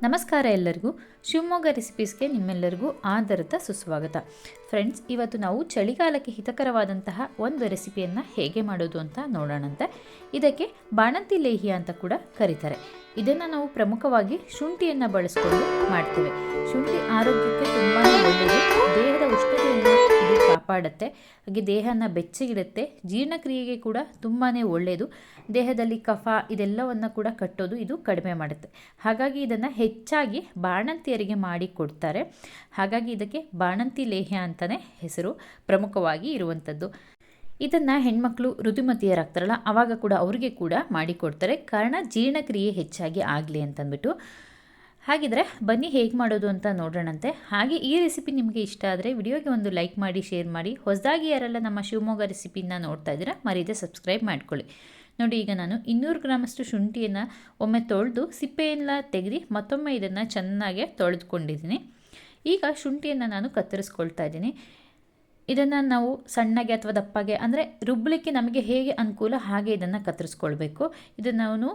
ನಮಸ್ಕಾರ ಎಲ್ಲರಿಗೂ. ಶಿವಮೊಗ್ಗ ರೆಸಿಪೀಸ್ಗೆ ನಿಮ್ಮೆಲ್ಲರಿಗೂ ಆದರದ ಸುಸ್ವಾಗತ. ಫ್ರೆಂಡ್ಸ್, ಇವತ್ತು ನಾವು ಚಳಿಗಾಲಕ್ಕೆ ಹಿತಕರವಾದಂತಹ ಒಂದು ರೆಸಿಪಿಯನ್ನು ಹೇಗೆ ಮಾಡೋದು ಅಂತ ನೋಡೋಣಂತೆ. ಇದಕ್ಕೆ ಬಾಣಂತಿ ಲೇಹ್ಯ ಅಂತ ಕೂಡ ಕರೀತಾರೆ. ಇದನ್ನು ನಾವು ಪ್ರಮುಖವಾಗಿ ಶುಂಠಿಯನ್ನು ಬಳಸ್ಕೊಂಡು ಮಾಡ್ತೇವೆ. ಶುಂಠಿ ಆರೋಗ್ಯಕ್ಕೆ ತುಂಬಾ ಒಳ್ಳೆಯದು. ದೇಹದ ಉಷ್ಣತೆಯನ್ನು ಇದು ಕಾಪಾಡುತ್ತೆ, ಹಾಗೆ ದೇಹನ ಬೆಚ್ಚಗಿಡುತ್ತೆ. ಜೀರ್ಣಕ್ರಿಯೆಗೆ ಕೂಡ ತುಂಬಾ ಒಳ್ಳೆಯದು. ದೇಹದಲ್ಲಿ ಕಫ ಇದೆಲ್ಲವನ್ನು ಕೂಡ ಕಟ್ಟೋದು ಇದು ಕಡಿಮೆ ಮಾಡುತ್ತೆ. ಹಾಗಾಗಿ ಇದನ್ನು ಹೆಚ್ಚಾಗಿ ಬಾಣಂತಿಯರಿಗೆ ಮಾಡಿ ಕೊಡ್ತಾರೆ. ಹಾಗಾಗಿ ಇದಕ್ಕೆ ಬಾಣಂತಿ ಲೇಹ್ಯ ಅಂತಲೇ ಹೆಸರು ಪ್ರಮುಖವಾಗಿ ಇರುವಂಥದ್ದು. ಇದನ್ನು ಹೆಣ್ಮಕ್ಳು ಋತುಮತಿಯರಾಗ್ತಾರಲ್ಲ ಆವಾಗ ಕೂಡ ಅವರಿಗೆ ಕೂಡ ಮಾಡಿಕೊಡ್ತಾರೆ, ಕಾರಣ ಜೀರ್ಣಕ್ರಿಯೆ ಹೆಚ್ಚಾಗಿ ಆಗಲಿ ಅಂತಂದ್ಬಿಟ್ಟು. ಹಾಗಿದ್ರೆ ಬನ್ನಿ ಹೇಗೆ ಮಾಡೋದು ಅಂತ ನೋಡೋಣಂತೆ. ಹಾಗೆ ಈ ರೆಸಿಪಿ ನಿಮಗೆ ಇಷ್ಟ ಆದರೆ ವಿಡಿಯೋಗೆ ಒಂದು ಲೈಕ್ ಮಾಡಿ, ಶೇರ್ ಮಾಡಿ. ಹೊಸದಾಗಿ ಯಾರೆಲ್ಲ ನಮ್ಮ ಶಿವಮೊಗ್ಗ ರೆಸಿಪಿನ ನೋಡ್ತಾ ಇದ್ದೀರಾ ಮರೀದೆ ಸಬ್ಸ್ಕ್ರೈಬ್ ಮಾಡ್ಕೊಳ್ಳಿ. ನೋಡಿ, ಈಗ ನಾನು 200 ಗ್ರಾಮಷ್ಟು ಶುಂಠಿಯನ್ನು ಒಮ್ಮೆ ತೊಳೆದು ಸಿಪ್ಪೆಯೆಲ್ಲ ತೆಗೆದು ಮತ್ತೊಮ್ಮೆ ಇದನ್ನು ಚೆನ್ನಾಗಿ ತೊಳೆದುಕೊಂಡಿದ್ದೀನಿ. ಈಗ ಶುಂಠಿಯನ್ನು ನಾನು ಕತ್ತರಿಸ್ಕೊಳ್ತಾ ಇದ್ದೀನಿ. ಇದನ್ನು ನಾವು ಸಣ್ಣಗೆ ಅಥವಾ ದಪ್ಪಗೆ ಅಂದರೆ ರುಬ್ಬಲಿಕ್ಕೆ ನಮಗೆ ಹೇಗೆ ಅನುಕೂಲ ಹಾಗೆ ಇದನ್ನು ಕತ್ತರಿಸ್ಕೊಳ್ಬೇಕು. ಇದನ್ನು ನಾವು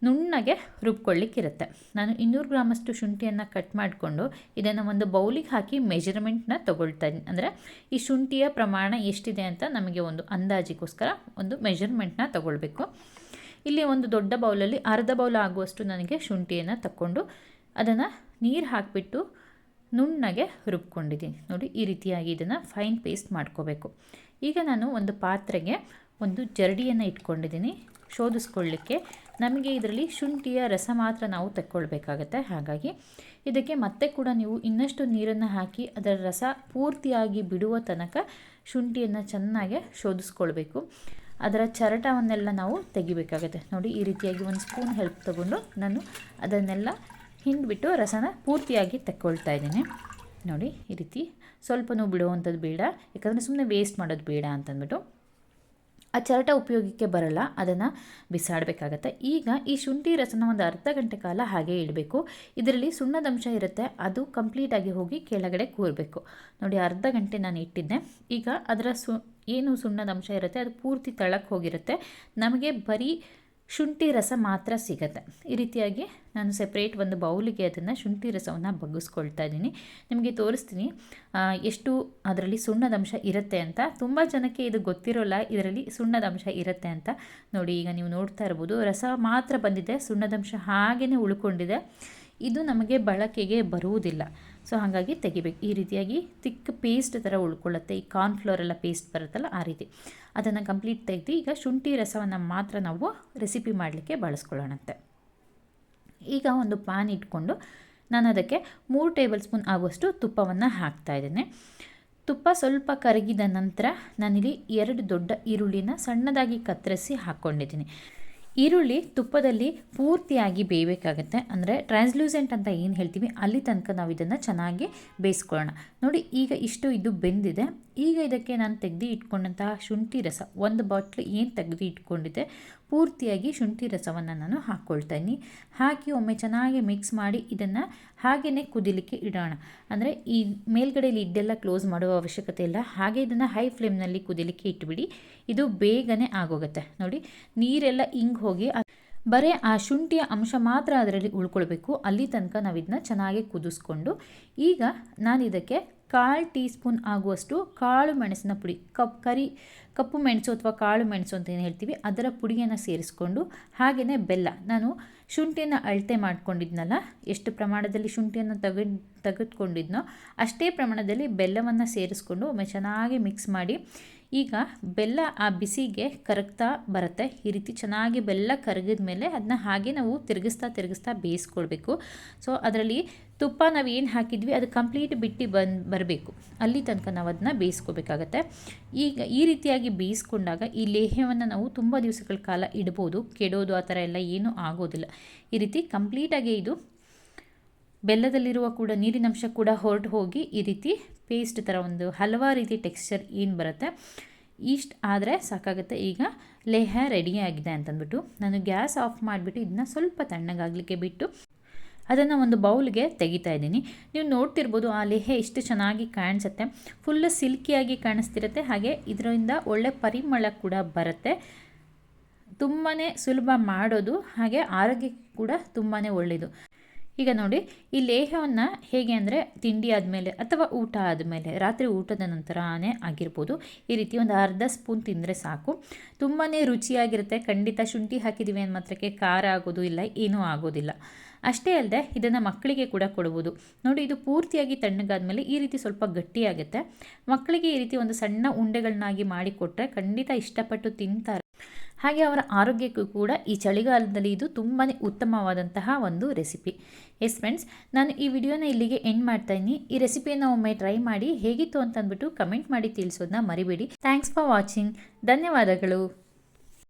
ನುಣ್ಣಗೆ ರುಬ್ಕೊಳ್ಳಿಕ್ಕಿರುತ್ತೆ. ನಾನು 200 ಗ್ರಾಮಷ್ಟು ಶುಂಠಿಯನ್ನು ಕಟ್ ಮಾಡಿಕೊಂಡು ಇದನ್ನು ಒಂದು ಬೌಲಿಗೆ ಹಾಕಿ ಮೆಜರ್ಮೆಂಟ್ನ ತೊಗೊಳ್ತಾ ಇದ್ದೀನಿ. ಅಂದರೆ ಈ ಶುಂಠಿಯ ಪ್ರಮಾಣ ಎಷ್ಟಿದೆ ಅಂತ ನಮಗೆ ಒಂದು ಅಂದಾಜಿಗೋಸ್ಕರ ಒಂದು ಮೆಜರ್ಮೆಂಟ್ನ ತೊಗೊಳ್ಬೇಕು. ಇಲ್ಲಿ ಒಂದು ದೊಡ್ಡ ಬೌಲಲ್ಲಿ ಅರ್ಧ ಬೌಲ್ ಆಗುವಷ್ಟು ನನಗೆ ಶುಂಠಿಯನ್ನು ತಗೊಂಡು ಅದನ್ನು ನೀರು ಹಾಕಿಬಿಟ್ಟು ನುಣ್ಣಗೆ ರುಬ್ಕೊಂಡಿದ್ದೀನಿ. ನೋಡಿ, ಈ ರೀತಿಯಾಗಿ ಇದನ್ನು ಫೈನ್ ಪೇಸ್ಟ್ ಮಾಡ್ಕೋಬೇಕು. ಈಗ ನಾನು ಒಂದು ಪಾತ್ರೆಗೆ ಒಂದು ಜರಡಿಯನ್ನು ಇಟ್ಕೊಂಡಿದ್ದೀನಿ ಶೋಧಿಸ್ಕೊಳ್ಳಿಕ್ಕೆ. ನಮಗೆ ಇದರಲ್ಲಿ ಶುಂಠಿಯ ರಸ ಮಾತ್ರ ನಾವು ತಗೊಳ್ಬೇಕಾಗತ್ತೆ. ಹಾಗಾಗಿ ಇದಕ್ಕೆ ಮತ್ತೆ ಕೂಡ ನೀವು ಇನ್ನಷ್ಟು ನೀರನ್ನು ಹಾಕಿ ಅದರ ರಸ ಪೂರ್ತಿಯಾಗಿ ಬಿಡುವ ತನಕ ಶುಂಠಿಯನ್ನು ಚೆನ್ನಾಗಿ ಶೋಧಿಸ್ಕೊಳ್ಬೇಕು. ಅದರ ಚರಟವನ್ನೆಲ್ಲ ನಾವು ತೆಗಿಬೇಕಾಗತ್ತೆ. ನೋಡಿ, ಈ ರೀತಿಯಾಗಿ ಒಂದು ಸ್ಪೂನ್ ಹೆಲ್ಪ್ ತಗೊಂಡು ನಾನು ಅದನ್ನೆಲ್ಲ ಹಿಂಡ್ಬಿಟ್ಟು ರಸನ ಪೂರ್ತಿಯಾಗಿ ತಗೊಳ್ತಾ ಇದ್ದೀನಿ. ನೋಡಿ, ಈ ರೀತಿ ಸ್ವಲ್ಪನೂ ಬಿಡುವಂಥದ್ದು ಬೇಡ, ಯಾಕಂದರೆ ಸುಮ್ಮನೆ ವೇಸ್ಟ್ ಮಾಡೋದು ಬೇಡ ಅಂತಂದ್ಬಿಟ್ಟು. ಆ ಚರಟ ಉಪಯೋಗಕ್ಕೆ ಬರಲ್ಲ, ಅದನ್ನು ಬಿಸಾಡಬೇಕಾಗತ್ತೆ. ಈಗ ಈ ಶುಂಠಿ ರಸನ ಒಂದು ಅರ್ಧ ಗಂಟೆ ಕಾಲ ಹಾಗೆ ಇಡಬೇಕು. ಇದರಲ್ಲಿ ಸುಣ್ಣದಂಶ ಇರುತ್ತೆ, ಅದು ಕಂಪ್ಲೀಟಾಗಿ ಹೋಗಿ ಕೆಳಗಡೆ ಕೂರಬೇಕು. ನೋಡಿ, ಅರ್ಧ ಗಂಟೆ ನಾನು ಇಟ್ಟಿದ್ದೆ. ಈಗ ಅದರ ಏನು ಸುಣ್ಣದಂಶ ಇರುತ್ತೆ ಅದು ಪೂರ್ತಿ ತಳಕ್ಕೆ ಹೋಗಿರುತ್ತೆ. ನಮಗೆ ಬರೀ ಶುಂಠಿ ರಸ ಮಾತ್ರ ಸಿಗುತ್ತೆ. ಈ ರೀತಿಯಾಗಿ ನಾನು ಸೆಪ್ರೇಟ್ ಒಂದು ಬೌಲಿಗೆ ಅದನ್ನು ಶುಂಠಿ ರಸವನ್ನು ಬಗ್ಗಿಸ್ಕೊಳ್ತಾ ಇದ್ದೀನಿ. ನಿಮಗೆ ತೋರಿಸ್ತೀನಿ ಎಷ್ಟು ಅದರಲ್ಲಿ ಸುಣ್ಣದಂಶ ಇರುತ್ತೆ ಅಂತ. ತುಂಬ ಜನಕ್ಕೆ ಇದು ಗೊತ್ತಿರೋಲ್ಲ, ಇದರಲ್ಲಿ ಸುಣ್ಣದಂಶ ಇರುತ್ತೆ ಅಂತ. ನೋಡಿ, ಈಗ ನೀವು ನೋಡ್ತಾ ಇರ್ಬೋದು, ರಸ ಮಾತ್ರ ಬಂದಿದೆ, ಸುಣ್ಣದಂಶ ಹಾಗೇ ಉಳ್ಕೊಂಡಿದೆ. ಇದು ನಮಗೆ ಬಳಕೆಗೆ ಬರುವುದಿಲ್ಲ. ಸೊ ಹಾಗಾಗಿ ತೆಗಿಬೇಕು. ಈ ರೀತಿಯಾಗಿ ತಿಕ್ ಪೇಸ್ಟ್ ಥರ ಉಳ್ಕೊಳ್ಳುತ್ತೆ. ಈ ಕಾರ್ನ್ಫ್ಲೋರೆಲ್ಲ ಪೇಸ್ಟ್ ಬರುತ್ತಲ್ಲ ಆ ರೀತಿ ಅದನ್ನು ಕಂಪ್ಲೀಟ್ ತೆಗೆದು ಈಗ ಶುಂಠಿ ರಸವನ್ನು ಮಾತ್ರ ನಾವು ರೆಸಿಪಿ ಮಾಡಲಿಕ್ಕೆ ಬಳಸ್ಕೊಳ್ಳೋಣಂತೆ. ಈಗ ಒಂದು ಪ್ಯಾನ್ ಇಟ್ಕೊಂಡು ನಾನು ಅದಕ್ಕೆ 3 ಟೇಬಲ್ ಸ್ಪೂನ್ ಆಗುವಷ್ಟು ತುಪ್ಪವನ್ನು ಹಾಕ್ತಾಯಿದ್ದೇನೆ. ತುಪ್ಪ ಸ್ವಲ್ಪ ಕರಗಿದ ನಂತರ ನಾನಿಲ್ಲಿ 2 ದೊಡ್ಡ ಈರುಳ್ಳಿನ ಸಣ್ಣದಾಗಿ ಕತ್ತರಿಸಿ ಹಾಕ್ಕೊಂಡಿದ್ದೀನಿ. ಈರುಳ್ಳಿ ತುಪ್ಪದಲ್ಲಿ ಪೂರ್ತಿಯಾಗಿ ಬೇಯಬೇಕಾಗತ್ತೆ. ಅಂದರೆ ಟ್ರಾನ್ಸ್ಲೂಸೆಂಟ್ ಅಂತ ಏನು ಹೇಳ್ತೀವಿ ಅಲ್ಲಿ ತನಕ ನಾವು ಇದನ್ನು ಚೆನ್ನಾಗಿ ಬೇಯಿಸ್ಕೊಳ್ಳೋಣ. ನೋಡಿ, ಈಗ ಇದು ಬೆಂದಿದೆ. ಈಗ ಇದಕ್ಕೆ ನಾನು ತೆಗೆದು ಇಟ್ಕೊಂಡಂತಹ ಶುಂಠಿ ರಸ, ಒಂದು ಬಾಟ್ಲು ಏನು ತೆಗೆದು ಇಟ್ಕೊಂಡಿದ್ದೆ ಪೂರ್ತಿಯಾಗಿ ಶುಂಠಿ ರಸವನ್ನು ನಾನು ಹಾಕ್ಕೊಳ್ತಾ ಇದ್ದೀನಿ. ಹಾಕಿ ಒಮ್ಮೆ ಚೆನ್ನಾಗಿ ಮಿಕ್ಸ್ ಮಾಡಿ ಇದನ್ನು ಹಾಗೆಯೇ ಕುದಿಲಿಕ್ಕೆ ಇಡೋಣ. ಅಂದರೆ ಈ ಮೇಲ್ಗಡೆ ಲಿಡ್ಡೆಲ್ಲ ಕ್ಲೋಸ್ ಮಾಡುವ ಅವಶ್ಯಕತೆ ಇಲ್ಲ. ಹಾಗೆ ಇದನ್ನು ಹೈ ಫ್ಲೇಮ್ನಲ್ಲಿ ಕುದಿಲಿಕ್ಕೆ ಇಟ್ಬಿಡಿ, ಇದು ಬೇಗನೆ ಆಗೋಗುತ್ತೆ. ನೋಡಿ, ನೀರೆಲ್ಲ ಹಿಂಗೆ ಹೋಗಿ ಬರೀ ಆ ಶುಂಠಿಯ ಅಂಶ ಮಾತ್ರ ಅದರಲ್ಲಿ ಉಳ್ಕೊಳ್ಬೇಕು. ಅಲ್ಲಿ ತನಕ ನಾವು ಇದನ್ನ ಚೆನ್ನಾಗಿ ಕುದಿಸ್ಕೊಂಡು ಈಗ ನಾನು ಇದಕ್ಕೆ 1/4 ಟೀ ಸ್ಪೂನ್ ಆಗುವಷ್ಟು ಕಾಳು ಮೆಣಸಿನ ಪುಡಿ, ಕಪ್ಪು ಮೆಣಸು ಅಥವಾ ಕಾಳು ಮೆಣಸು ಅಂತ ಏನು ಹೇಳ್ತೀವಿ ಅದರ ಪುಡಿಯನ್ನು ಸೇರಿಸ್ಕೊಂಡು, ಹಾಗೆಯೇ ಬೆಲ್ಲ, ನಾನು ಶುಂಠಿಯನ್ನು ಅಳತೆ ಮಾಡ್ಕೊಂಡಿದ್ನಲ್ಲ, ಎಷ್ಟು ಪ್ರಮಾಣದಲ್ಲಿ ಶುಂಠಿಯನ್ನು ತೆಗೆದುಕೊಂಡಿದ್ನೋ ಅಷ್ಟೇ ಪ್ರಮಾಣದಲ್ಲಿ ಬೆಲ್ಲವನ್ನು ಸೇರಿಸ್ಕೊಂಡು ಒಮ್ಮೆ ಚೆನ್ನಾಗಿ ಮಿಕ್ಸ್ ಮಾಡಿ. ಈಗ ಬೆಲ್ಲ ಆ ಬಿಸಿಗೆ ಕರಗ್ತಾ ಬರುತ್ತೆ. ಈ ರೀತಿ ಚೆನ್ನಾಗಿ ಬೆಲ್ಲ ಕರಗಿದ ಮೇಲೆ ಅದನ್ನ ಹಾಗೆ ನಾವು ತಿರುಗಿಸ್ತಾ ಬೇಯಿಸ್ಕೊಳ್ಬೇಕು. ಸೊ ಅದರಲ್ಲಿ ತುಪ್ಪ ನಾವು ಏನು ಹಾಕಿದ್ವಿ ಅದು ಕಂಪ್ಲೀಟ್ ಬಿಟ್ಟು ಬರಬೇಕು, ಅಲ್ಲಿ ತನಕ ನಾವು ಅದನ್ನ ಬೇಯಿಸ್ಕೋಬೇಕಾಗತ್ತೆ. ಈಗ ಈ ರೀತಿಯಾಗಿ ಬೇಯಿಸ್ಕೊಂಡಾಗ ಈ ಲೇಹ್ಯವನ್ನು ನಾವು ತುಂಬ ದಿವಸಗಳ ಕಾಲ ಇಡ್ಬೋದು, ಕೆಡೋದು ಆ ಥರ ಎಲ್ಲ ಏನೂ ಆಗೋದಿಲ್ಲ. ಈ ರೀತಿ ಕಂಪ್ಲೀಟಾಗಿ ಇದು ಬೆಲ್ಲದಲ್ಲಿರುವ ಕೂಡ ನೀರಿನಂಶ ಕೂಡ ಹೊರಟು ಹೋಗಿ ಈ ರೀತಿ ಪೇಸ್ಟ್ ಥರ ಒಂದು ಹಲವಾರು ರೀತಿ ಟೆಕ್ಸ್ಚರ್ ಏನು ಬರುತ್ತೆ ಇಷ್ಟು ಆದರೆ ಸಾಕಾಗುತ್ತೆ. ಈಗ ಲೇಹ್ಯ ರೆಡಿಯಾಗಿದೆ ಅಂತಂದ್ಬಿಟ್ಟು ನಾನು ಗ್ಯಾಸ್ ಆಫ್ ಮಾಡಿಬಿಟ್ಟು ಇದನ್ನ ಸ್ವಲ್ಪ ತಣ್ಣಗಾಗಲಿಕ್ಕೆ ಬಿಟ್ಟು ಅದನ್ನು ಒಂದು ಬೌಲ್ಗೆ ತೆಗಿತಾ ಇದ್ದೀನಿ. ನೀವು ನೋಡ್ತಿರ್ಬೋದು ಆ ಲೇಹ್ಯ ಎಷ್ಟು ಚೆನ್ನಾಗಿ ಕಾಣಿಸುತ್ತೆ, ಫುಲ್ಲು ಸಿಲ್ಕಿಯಾಗಿ ಕಾಣಿಸ್ತಿರುತ್ತೆ. ಹಾಗೆ ಇದರಿಂದ ಒಳ್ಳೆ ಪರಿಮಳ ಕೂಡ ಬರುತ್ತೆ. ತುಂಬಾ ಸುಲಭ ಮಾಡೋದು, ಹಾಗೆ ಆರೋಗ್ಯಕ್ಕೆ ಕೂಡ ತುಂಬಾ ಒಳ್ಳೆಯದು. ಈಗ ನೋಡಿ ಈ ಲೇಹವನ್ನು ಹೇಗೆ ಅಂದರೆ ತಿಂಡಿ ಆದಮೇಲೆ ಅಥವಾ ಊಟ ಆದಮೇಲೆ ರಾತ್ರಿ ಊಟದ ನಂತರನೇ ಆಗಿರ್ಬೋದು, ಈ ರೀತಿ ಒಂದು ಅರ್ಧ ಸ್ಪೂನ್ ತಿಂದರೆ ಸಾಕು. ತುಂಬಾ ರುಚಿಯಾಗಿರುತ್ತೆ. ಖಂಡಿತ ಶುಂಠಿ ಹಾಕಿದ್ದೀವಿ ಅಂದ ಮಾತ್ರಕ್ಕೆ ಖಾರ ಆಗೋದು ಇಲ್ಲ, ಏನೂ ಆಗೋದಿಲ್ಲ. ಅಷ್ಟೇ ಅಲ್ಲದೆ ಇದನ್ನು ಮಕ್ಕಳಿಗೆ ಕೂಡ ಕೊಡ್ಬೋದು. ನೋಡಿ ಇದು ಪೂರ್ತಿಯಾಗಿ ತಣ್ಣಗಾದ್ಮೇಲೆ ಈ ರೀತಿ ಸ್ವಲ್ಪ ಗಟ್ಟಿಯಾಗುತ್ತೆ. ಮಕ್ಕಳಿಗೆ ಈ ರೀತಿ ಒಂದು ಸಣ್ಣ ಉಂಡೆಗಳನ್ನಾಗಿ ಮಾಡಿಕೊಟ್ರೆ ಖಂಡಿತ ಇಷ್ಟಪಟ್ಟು ತಿಂತಾರೆ. ಹಾಗೆ ಅವರ ಆರೋಗ್ಯಕ್ಕೂ ಕೂಡ ಈ ಚಳಿಗಾಲದಲ್ಲಿ ಇದು ತುಂಬಾ ಉತ್ತಮವಾದಂತಹ ಒಂದು ರೆಸಿಪಿ. ಎಸ್ ಫ್ರೆಂಡ್ಸ್, ನಾನು ಈ ವಿಡಿಯೋನ ಇಲ್ಲಿಗೆ ಎಂಡ್ ಮಾಡ್ತಾ ಇದ್ದೀನಿ. ಈ ರೆಸಿಪಿಯನ್ನು ಒಮ್ಮೆ ಟ್ರೈ ಮಾಡಿ ಹೇಗಿತ್ತು ಅಂತ ಅಂದ್ಬಿಟ್ಟು ಕಮೆಂಟ್ ಮಾಡಿ ತಿಳಿಸೋದನ್ನ ಮರಿಬೇಡಿ. Thanks for watching. ಧನ್ಯವಾದಗಳು.